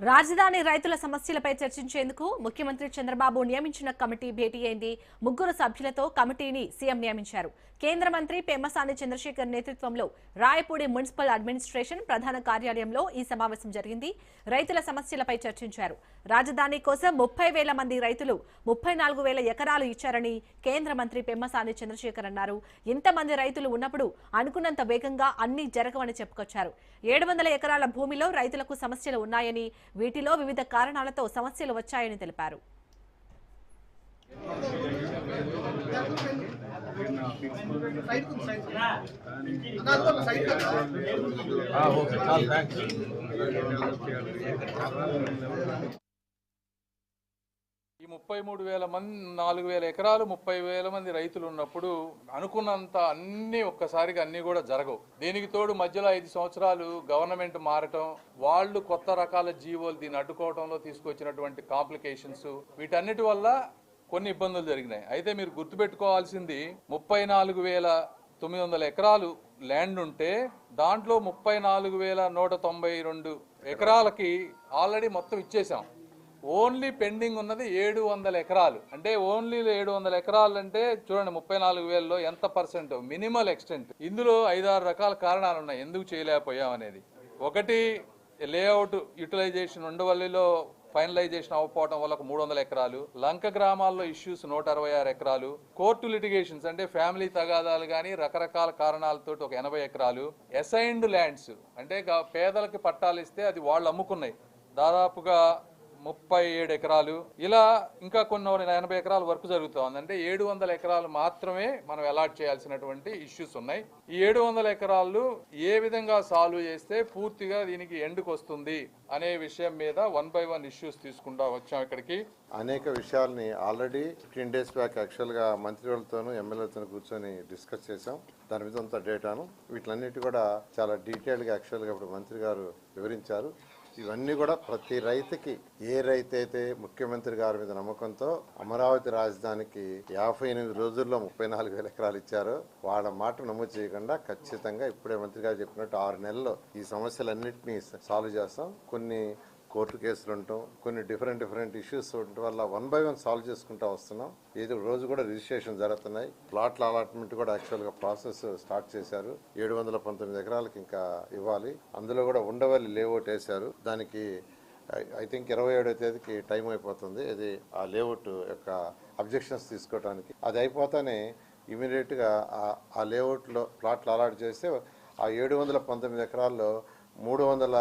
రాజధాని రైతుల సమస్యలపై చర్చించేందుకు ముఖ్యమంత్రి చంద్రబాబు నియమించిన కమిటీ భేటీ అయింది. 3 సభ్యులతో కమిటీని సీఎం నియమించారు. కేంద్ర మంత్రి పెమ్మసాని చంద్రశేఖర్ నేతృత్వంలో రాయపూడి మున్సిపల్ అడ్మినిస్ట్రేషన్ ప్రధాన కార్యాలయంలో ఈ సమావేశం జరిగింది. రైతుల సమస్యలపై చర్చించారు. రాజధాని కోసం 30,000 మంది రైతులు 34,000 ఎకరాలు ఇచ్చారని కేంద్ర మంత్రి పెమ్మసాని చంద్రశేఖర్ అన్నారు. ఇంతమంది రైతులు ఉన్నప్పుడు అనుకున్నంత వేగంగా అన్ని జరగవని చెప్పుకొచ్చారు. 700 ఎకరాల భూమిలో రైతులకు సమస్యలు ఉన్నాయని, వీటిలో వివిధ కారణాలతో సమస్యలు వచ్చాయని తెలిపారు. ఈ 33,000 మంది 4,000 ఎకరాలు 30,000 మంది రైతులు ఉన్నప్పుడు అనుకున్నంత అన్ని ఒక్కసారిగా అన్ని కూడా జరగవు. దీనికి తోడు మధ్యలో 5 సంవత్సరాలు గవర్నమెంట్ మారటం, వాళ్ళు కొత్త రకాల జీవోలు దీన్ని అడ్డుకోవడంలో తీసుకొచ్చినటువంటి కాంప్లికేషన్స్, వీటన్నిటి వల్ల కొన్ని ఇబ్బందులు జరిగినాయి. అయితే మీరు గుర్తుపెట్టుకోవాల్సింది 34,900 ఎకరాలు ల్యాండ్ ఉంటే దాంట్లో 34,192 ఎకరాలకి ఆల్రెడీ మొత్తం ఇచ్చేసాం. ఓన్లీ పెండింగ్ ఉన్నది 700 ఎకరాలు. అంటే ఓన్లీ 700 ఎకరాలు అంటే చూడండి 34,000లో ఎంత పర్సెంట్, మినిమల్ ఎక్స్టెంట్. ఇందులో 5-6 రకాల కారణాలు ఉన్నాయి ఎందుకు చేయలేకపోయాం అనేది. ఒకటి, లేఅవుట్ యూటిలైజేషన్ ఉండవల్లిలో ఫైనలైజేషన్ అవ్వకపోవడం వల్ల 300 ఎకరాలు, లంక గ్రామాల్లో ఇష్యూస్ 166 ఎకరాలు, కోర్టు లిటిగేషన్స్ అంటే ఫ్యామిలీ తగాదాలు కానీ రకరకాల కారణాలతో ఒక 80 ఎకరాలు, అసైన్డ్ ల్యాండ్స్ అంటే పేదలకి పట్టాలు ఇస్తే అది వాళ్ళు అమ్ముకున్నాయి దాదాపుగా 37 ఎకరాలు, ఇలా ఇంకా కొన్ని 80 ఎకరాల వర్క్ జరుగుతోంది. అంటే 700 ఎకరాలు మాత్రమే మనం అలాట్ చేయాల్సినటువంటి ఇష్యూస్ ఉన్నాయి. ఈ 700 ఎకరాలు ఏ విధంగా సాల్వ్ చేస్తే పూర్తిగా దీనికి ఎండ్కి వస్తుంది అనే విషయం మీద 1 by 1 ఇష్యూస్ తీసుకుంటా వచ్చాం. ఇక్కడికి అనేక విషయాల్ని ఆల్రెడీ 15 days బ్యాక్ యాక్చువల్గా మంత్రులతోనూ ఎమ్మెల్యేలతో కూర్చొని డిస్కస్ చేశాం. దాని మీద అంత డేటాను వీటిలన్నిటి కూడా చాలా డీటెయిల్గా యాక్చువల్గా ఇప్పుడు మంత్రి గారు వివరించారు. ఇవన్నీ కూడా ప్రతి రైతుకి, ఏ రైతు అయితే ముఖ్యమంత్రి గారి మీద నమ్మకంతో అమరావతి రాజధానికి 58 రోజుల్లో 34,000 ఎకరాలు ఇచ్చారో వాళ్ళ మాట నమోదు చేయకుండా ఖచ్చితంగా ఇప్పుడే మంత్రి గారు చెప్పినట్టు 6 నెలల్లో ఈ సమస్యలన్నింటినీ సాల్వ్ చేస్తాం. కొన్ని కోర్టు కేసులు ఉంటాం, కొన్ని డిఫరెంట్ ఇష్యూస్ ఉండటం వల్ల 1 by 1 సాల్వ్ చేసుకుంటూ వస్తున్నాం. ఏదో రోజు కూడా రిజిస్ట్రేషన్ జరుగుతున్నాయి. ప్లాట్ల అలాట్మెంట్ కూడా యాక్చువల్గా ప్రాసెస్ స్టార్ట్ చేశారు. 719 ఎకరాలకి ఇంకా ఇవ్వాలి. అందులో కూడా ఉండవల్లి లేఅవుట్ వేశారు. దానికి ఐ థింక్ 27వ తేదీకి టైం అయిపోతుంది. ఇది ఆ లేఅవుట్ యొక్క అబ్జెక్షన్స్ తీసుకోవడానికి. అది అయిపోతానే ఇమీడియట్గా ఆ లేఅవుట్లో ప్లాట్లు అలాట్ చేస్తే ఆ 719 ఎకరాల్లో 300